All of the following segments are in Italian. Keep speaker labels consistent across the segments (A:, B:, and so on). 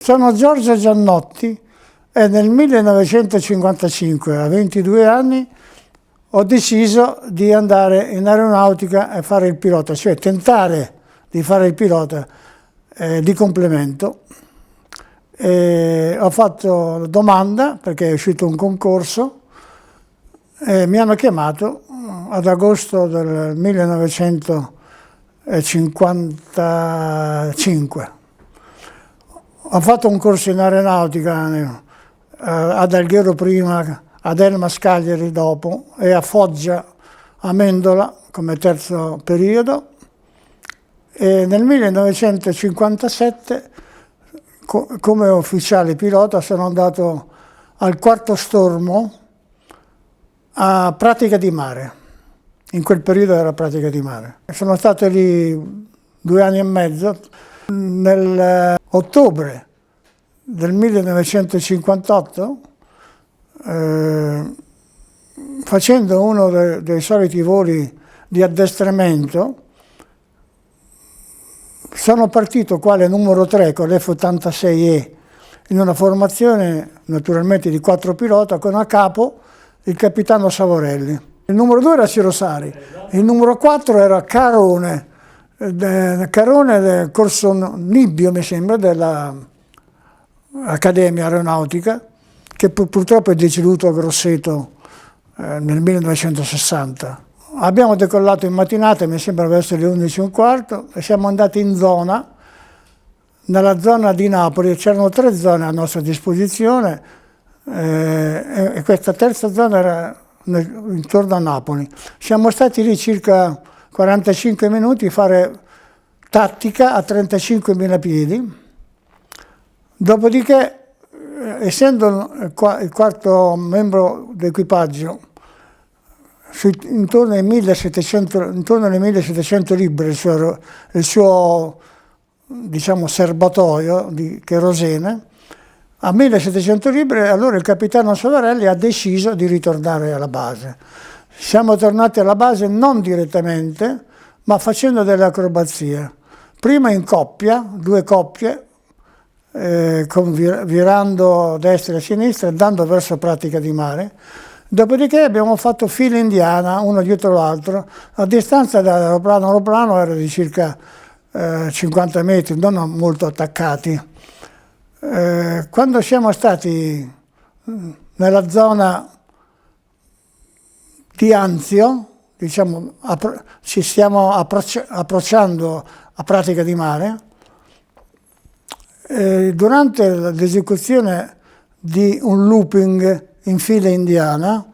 A: Sono Giorgio Giannotti e nel 1955, a 22 anni, ho deciso di andare in aeronautica e fare il pilota, cioè tentare di fare il pilota di complemento. Ho fatto domanda perché è uscito un concorso e mi hanno chiamato ad agosto del 1955. Ho fatto un corso in aeronautica ad Alghero prima, ad Elma Scagliari dopo e a Foggia Amendola come terzo periodo, e nel 1957 come ufficiale pilota sono andato al quarto stormo a Pratica di Mare. In quel periodo era Pratica di Mare. Sono stato lì 2 anni e mezzo. Nel ottobre del 1958, facendo uno dei soliti voli di addestramento, sono partito quale numero 3 con l'F-86E in una formazione naturalmente di 4 piloti con a capo il capitano Savorelli. Il numero 2 era Ciro Sari, il numero 4 era Carone del corso Nibbio, mi sembra, dell'Accademia Aeronautica, che purtroppo è deceduto a Grosseto nel 1960. Abbiamo decollato in mattinata, mi sembra verso le 11:15, e siamo andati in zona, nella zona di Napoli. C'erano 3 zone a nostra disposizione e questa terza zona era intorno a Napoli. Siamo stati lì circa 45 minuti a fare tattica a 35.000 piedi, dopodiché, essendo il quarto membro d'equipaggio, intorno alle 1700 libbre il suo diciamo serbatoio di cherosene, a 1700 libbre, allora il capitano Savorelli ha deciso di ritornare alla base. Siamo tornati alla base non direttamente, ma facendo delle acrobazie. Prima in coppia, 2 coppie, virando a destra e a sinistra, andando verso Pratica di Mare. Dopodiché abbiamo fatto fila indiana, uno dietro l'altro. La distanza da aeroplano a aeroplano era di circa 50 metri, non molto attaccati. Quando siamo stati nella zona di Anzio, diciamo, ci stiamo approcciando a Pratica di Mare, durante l'esecuzione di un looping in fila indiana,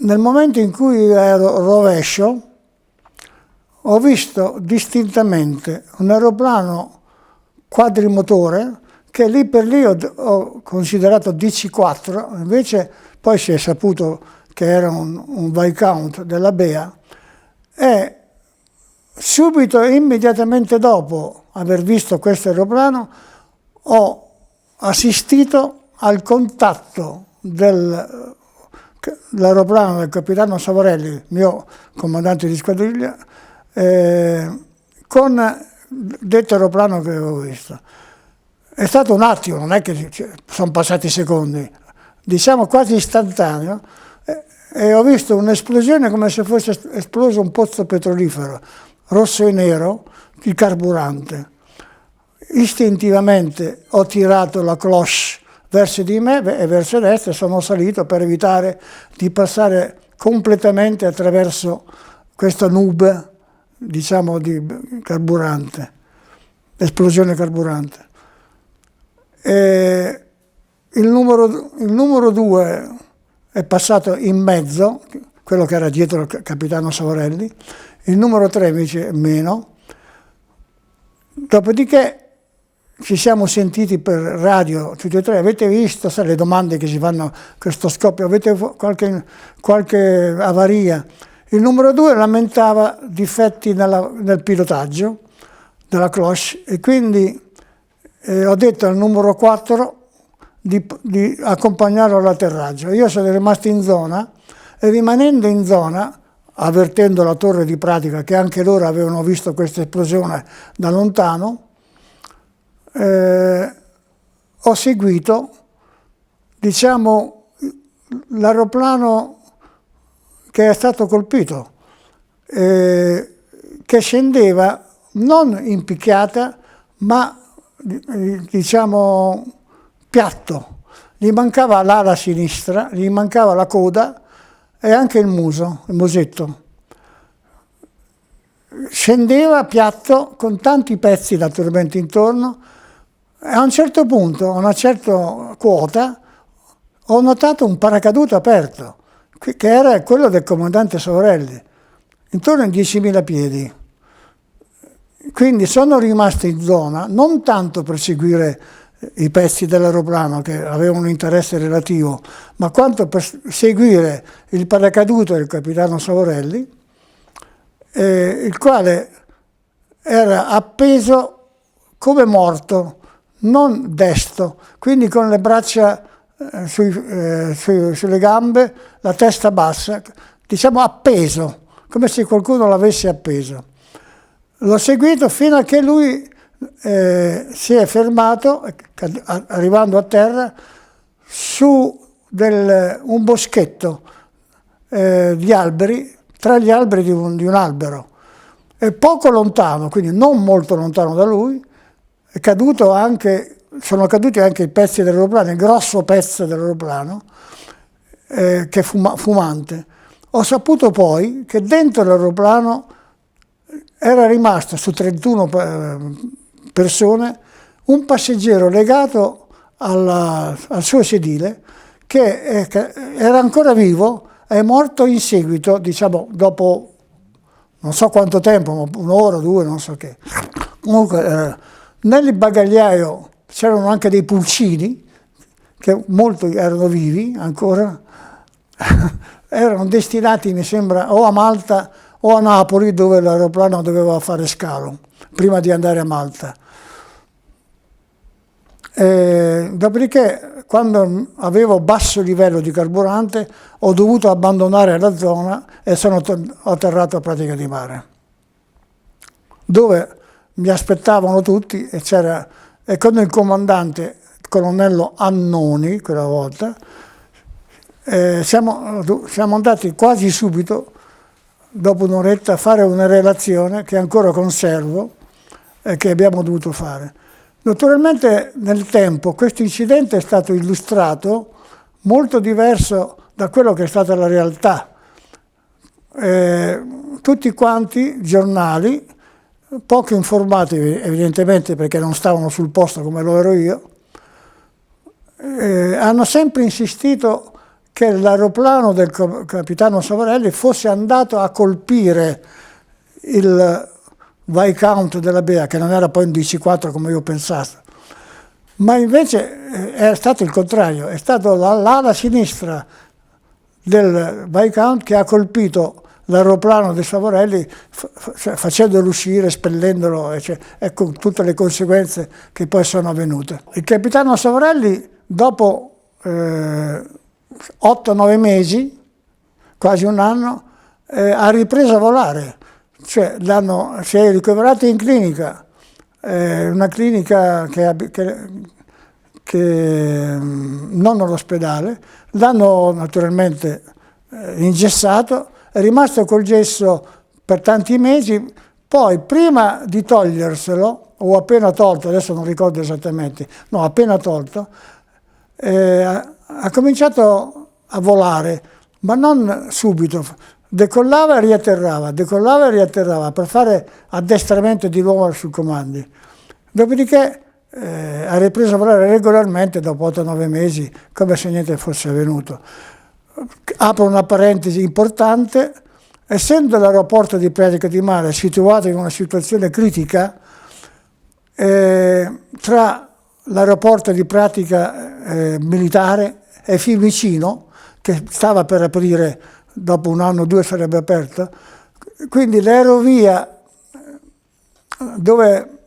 A: nel momento in cui ero rovescio, ho visto distintamente un aeroplano quadrimotore che lì per lì ho considerato DC-4, invece poi si è saputo che era un Viscount della BEA, e subito, immediatamente dopo aver visto questo aeroplano, ho assistito al contatto dell'aeroplano del capitano Savorelli, mio comandante di squadriglia, con detto aeroplano che avevo visto. È stato un attimo, non è che sono passati secondi, diciamo quasi istantaneo, e ho visto un'esplosione come se fosse esploso un pozzo petrolifero, rosso e nero, di carburante. Istintivamente ho tirato la cloche verso di me e verso destra, sono salito per evitare di passare completamente attraverso questa nube, diciamo, di carburante, esplosione carburante. E il numero 2 è passato in mezzo, quello che era dietro il capitano Savorelli, il numero 3 invece meno. Dopodiché ci siamo sentiti per radio tutti e 3, avete visto, le domande che si fanno a questo scoppio, avete qualche avaria? Il numero 2 lamentava difetti nel pilotaggio della cloche, e quindi ho detto al numero 4 di accompagnarlo all'atterraggio. Io sono rimasto in zona e, rimanendo in zona, avvertendo la torre di Pratica, che anche loro avevano visto questa esplosione da lontano, ho seguito, diciamo, l'aeroplano che è stato colpito, che scendeva non in picchiata, ma diciamo piatto. Gli mancava l'ala sinistra, gli mancava la coda e anche il muso, il musetto. Scendeva piatto con tanti pezzi naturalmente intorno e a un certo punto, a una certa quota, ho notato un paracadute aperto, che era quello del comandante Savorelli, intorno ai 10.000 piedi. Quindi sono rimasto in zona non tanto per seguire i pezzi dell'aeroplano che avevano un interesse relativo, ma quanto per seguire il paracadute del capitano Savorelli, il quale era appeso come morto, non desto, quindi con le braccia sulle gambe, la testa bassa, diciamo appeso, come se qualcuno l'avesse appeso. L'ho seguito fino a che lui si è fermato, arrivando a terra, su un boschetto di alberi, tra gli alberi di un albero. E poco lontano, quindi non molto lontano da lui, sono caduti anche i pezzi dell'aeroplano, il grosso pezzo dell'aeroplano, che è fumante. Ho saputo poi che dentro l'aeroplano era rimasto, su 31 persone, un passeggero legato al suo sedile che era ancora vivo, è morto in seguito, diciamo, dopo non so quanto tempo, un'ora, due, non so che. Comunque, nel bagagliaio c'erano anche dei pulcini, che molti erano vivi ancora, erano destinati, mi sembra, o a Malta o a Napoli, dove l'aeroplano doveva fare scalo, prima di andare a Malta. Dopodiché, quando avevo basso livello di carburante, ho dovuto abbandonare la zona e sono atterrato a Pratica di Mare, dove mi aspettavano tutti e con il comandante, il colonnello Annoni, quella volta, siamo andati quasi subito, dopo un'oretta, a fare una relazione che ancora conservo e che abbiamo dovuto fare. Naturalmente nel tempo questo incidente è stato illustrato molto diverso da quello che è stata la realtà. Tutti quanti, giornali, poco informati evidentemente perché non stavano sul posto come lo ero io, hanno sempre insistito che l'aeroplano del capitano Savorelli fosse andato a colpire il Viscount della Bea, che non era poi un DC-4 come io pensassi, ma invece è stato il contrario, è stato l'ala sinistra del Viscount che ha colpito l'aeroplano di Savorelli facendolo uscire, spellendolo e con tutte le conseguenze che poi sono avvenute. Il capitano Savorelli, dopo 8-9 mesi, quasi un anno, ha ripreso a volare. Cioè, si è ricoverato in clinica, una clinica che non all'ospedale, l'hanno naturalmente ingessato, è rimasto col gesso per tanti mesi, poi prima di toglierselo, o appena tolto, adesso non ricordo esattamente, no, appena tolto, ha cominciato a volare, ma non subito. Decollava e riatterrava per fare addestramento di nuovo sui comandi. Dopodiché ha ripreso a volare regolarmente dopo 8-9 mesi, come se niente fosse avvenuto. Apro una parentesi importante: essendo l'aeroporto di Pratica di Mare situato in una situazione critica, tra l'aeroporto di Pratica militare e Fiumicino, che stava per aprire, dopo un anno o due sarebbe aperta, quindi l'aerovia dove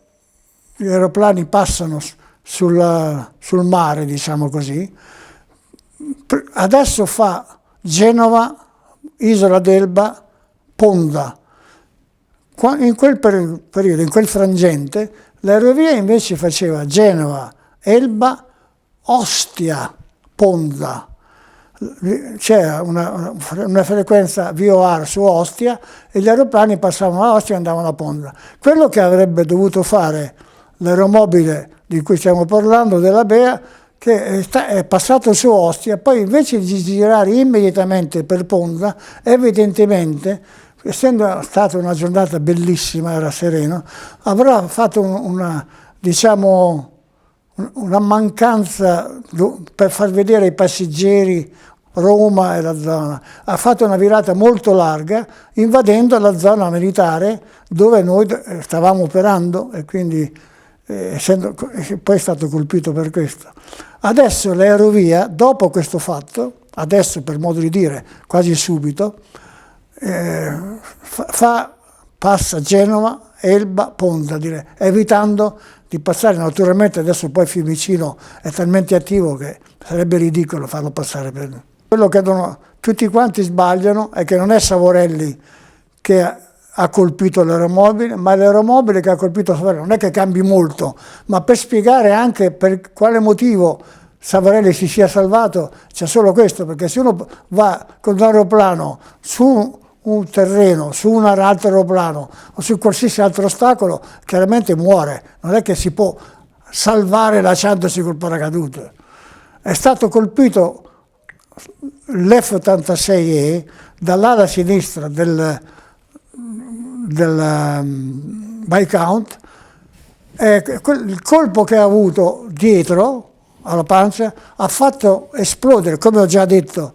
A: gli aeroplani passano sul mare, diciamo così, adesso fa Genova, Isola d'Elba, Ponza. In quel periodo, in quel frangente, l'aerovia invece faceva Genova, Elba, Ostia-Ponza, c'era una frequenza VOR su Ostia e gli aeroplani passavano a Ostia e andavano a Ponza. Quello che avrebbe dovuto fare l'aeromobile di cui stiamo parlando, della BEA, che è passato su Ostia, poi invece di girare immediatamente per Ponza, evidentemente, essendo stata una giornata bellissima, era sereno, avrà fatto una mancanza per far vedere ai passeggeri Roma e la zona. Ha fatto una virata molto larga, invadendo la zona militare dove noi stavamo operando, e quindi poi è stato colpito per questo. Adesso l'aerovia, dopo questo fatto, adesso per modo di dire, quasi subito, passa Genova, Elba, Ponza, evitando di passare. Naturalmente adesso poi Fiumicino è talmente attivo che sarebbe ridicolo farlo passare per. Quello che tutti quanti sbagliano è che non è Savorelli che ha colpito l'aeromobile, ma l'aeromobile che ha colpito Savorelli. Non è che cambi molto, ma per spiegare anche per quale motivo Savorelli si sia salvato c'è solo questo, perché se uno va con un aeroplano su un terreno, su un altro aeroplano o su qualsiasi altro ostacolo, chiaramente muore. Non è che si può salvare lanciandosi col paracadute. È stato colpito l'F-86E dall'ala sinistra del Viscount, il colpo che ha avuto dietro alla pancia ha fatto esplodere, come ho già detto,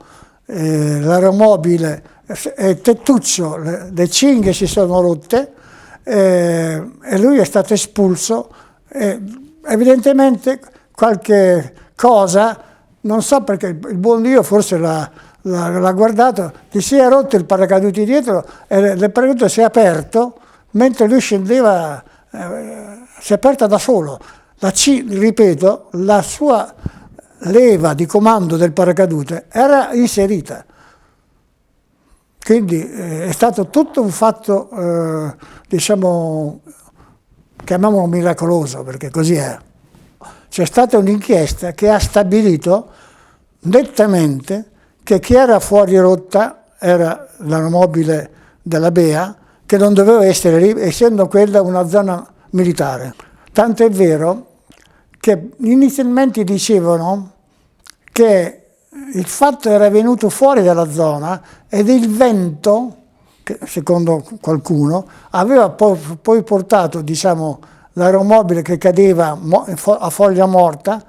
A: l'aeromobile, il tettuccio, le cinghie si sono rotte e lui è stato espulso. Evidentemente qualche cosa, non so perché il buon Dio forse l'ha guardato, gli si è rotto il paracadute dietro e il paracadute si è aperto mentre lui scendeva, si è aperta da solo. Ripeto, la sua leva di comando del paracadute era inserita. Quindi è stato tutto un fatto, chiamiamolo miracoloso, perché così è. C'è stata un'inchiesta che ha stabilito nettamente che chi era fuori rotta era l'aeromobile della BEA, che non doveva essere lì, essendo quella una zona militare. Tanto è vero che inizialmente dicevano che il fatto era venuto fuori dalla zona ed il vento, che secondo qualcuno, aveva poi portato, l'aeromobile che cadeva a foglia morta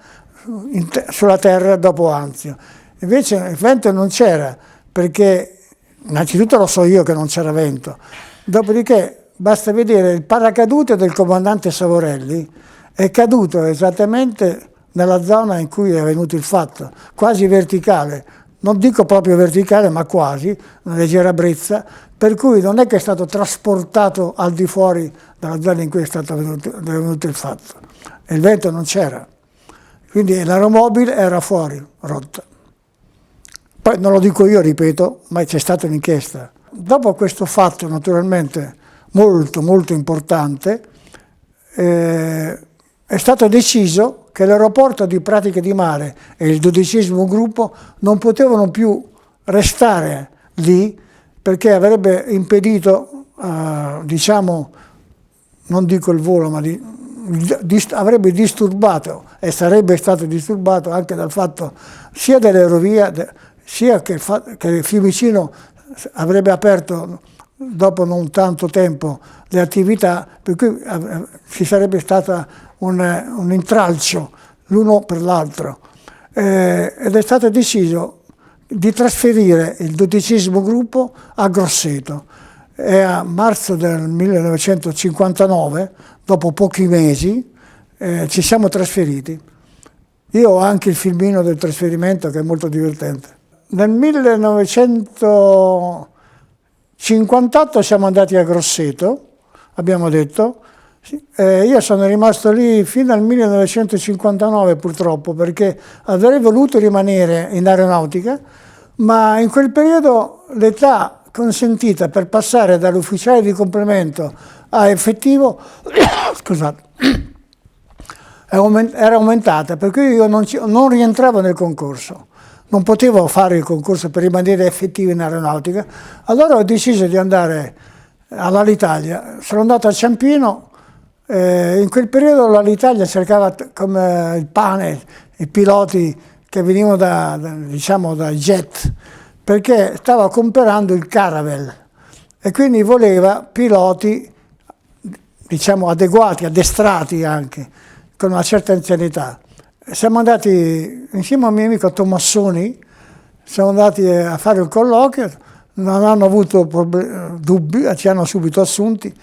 A: sulla terra dopo Anzio. Invece il vento non c'era, perché innanzitutto lo so io che non c'era vento, dopodiché basta vedere il paracadute del comandante Savorelli è caduto esattamente nella zona in cui è avvenuto il fatto, quasi verticale, non dico proprio verticale ma quasi, una leggera brezza, per cui non è che è stato trasportato al di fuori dalla zona in cui è stato avvenuto il fatto. E il vento non c'era, quindi l'aeromobile era fuori, rotta. Poi non lo dico io, ripeto, ma c'è stata un'inchiesta. Dopo questo fatto naturalmente molto molto importante, è stato deciso che l'aeroporto di Pratica di Mare e il 12° gruppo non potevano più restare lì, perché avrebbe impedito, non dico il volo, ma avrebbe disturbato e sarebbe stato disturbato anche dal fatto sia dell'aerovia, sia che Fiumicino avrebbe aperto dopo non tanto tempo le attività, per cui ci sarebbe stato un intralcio l'uno per l'altro, ed è stato deciso di trasferire il 12° gruppo a Grosseto, e a marzo del 1959, dopo pochi mesi, ci siamo trasferiti. Io ho anche il filmino del trasferimento che è molto divertente. Nel 1958 siamo andati a Grosseto, abbiamo detto. Io sono rimasto lì fino al 1959 purtroppo, perché avrei voluto rimanere in aeronautica, ma in quel periodo l'età consentita per passare dall'ufficiale di complemento a effettivo scusate, era aumentata, per cui io non rientravo nel concorso, non potevo fare il concorso per rimanere effettivo in aeronautica, allora ho deciso di andare all'Alitalia. Sono andato a Ciampino, in quel periodo l'Alitalia cercava come il pane i piloti che venivano diciamo, da jet, perché stava comprando il Caravelle e quindi voleva piloti, diciamo, adeguati, addestrati anche, con una certa anzianità. Siamo andati insieme a un mio amico Tommassoni, siamo andati a fare il colloquio, non hanno avuto dubbi, ci hanno subito assunti,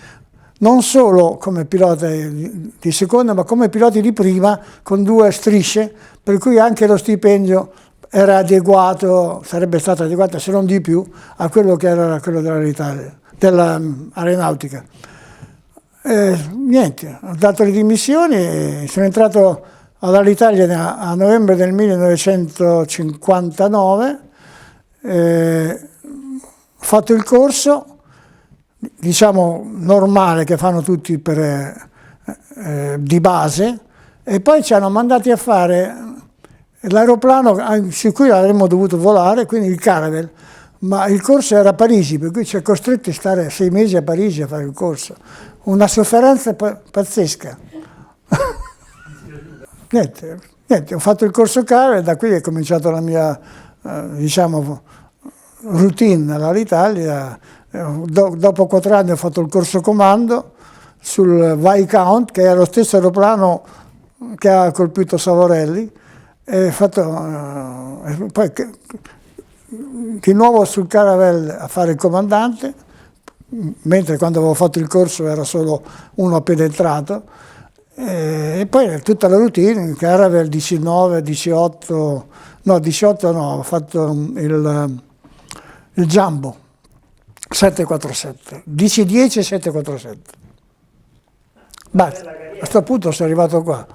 A: non solo come piloti di seconda, ma come piloti di prima, con 2 strisce, per cui anche lo stipendio era adeguato, sarebbe stato adeguato, se non di più, a quello che era quello dell'aeronautica. Niente, ho dato le dimissioni e sono entrato all'Alitalia a novembre del 1959, ho fatto il corso, diciamo normale che fanno tutti di base, e poi ci hanno mandati a fare l'aeroplano su cui avremmo dovuto volare, quindi il Caravelle, ma il corso era a Parigi, per cui ci è costretti a stare 6 mesi a Parigi a fare il corso. Una sofferenza pazzesca. niente, ho fatto il corso Caravelle, da qui è cominciata la mia, diciamo, routine all'Alitalia. Dopo 4 anni ho fatto il corso comando sul Viscount, che è lo stesso aeroplano che ha colpito Savorelli, e poi di nuovo sul Caravelle a fare il comandante, mentre quando avevo fatto il corso era solo uno appena entrato, e poi tutta la routine, il Caravelle 19, 18 no, ho fatto il Jumbo 747, DC-10 e 747. Basta, a questo punto sono arrivato qua.